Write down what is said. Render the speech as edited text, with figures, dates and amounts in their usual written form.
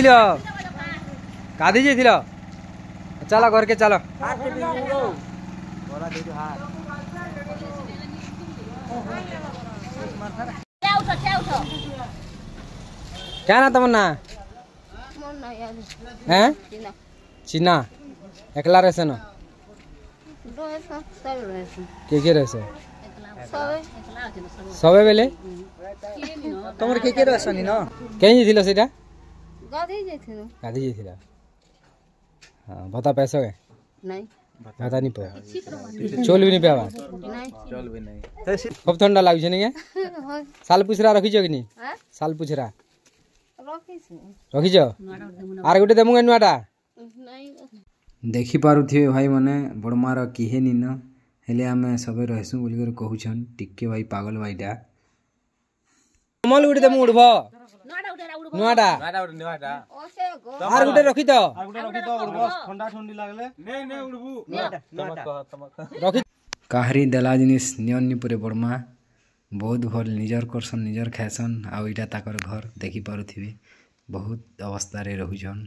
ଯାଇଥିଲ ଗାଧି ଯାଇଥିଲ ଚାଲ घर के चलो क्या ना तुम ना हैं चीना एकला रहे ना के रहे सबे बेले तुम के रहसनी ना कहीं जाइथिलो सेटा गाधी जाइथिलो गाधी जाइथिलो हां बता पैसा के नहीं बता नहीं पे चोल भी नहीं पे आवा नहीं चल भी नहीं खूब ठंडा लाग छै ने साल पुछरा रखी छ कि नहीं हां साल पुछरा रखी छ आर गुटे देमु नुआटा नहीं देखि पारुथिबे भाई माने बड़मार किहे नि न हेले आमे सबे रहसु बोली कर कहउछन टिक्के भाई पागल भाईटा कमल गुटे देमु उड़बो नुआटा ओसे गो आर गुटे रखी तो उड़बो ठंडा ठंडी लागले नहीं उड़बू रखी काहरी देला जिनिस नियन पुरे बड़मा बहुत भल निजर करसन निजर खासन आ इटा ताकर घर देखि पारुथिबे बहुत अवस्था रे रहुछन।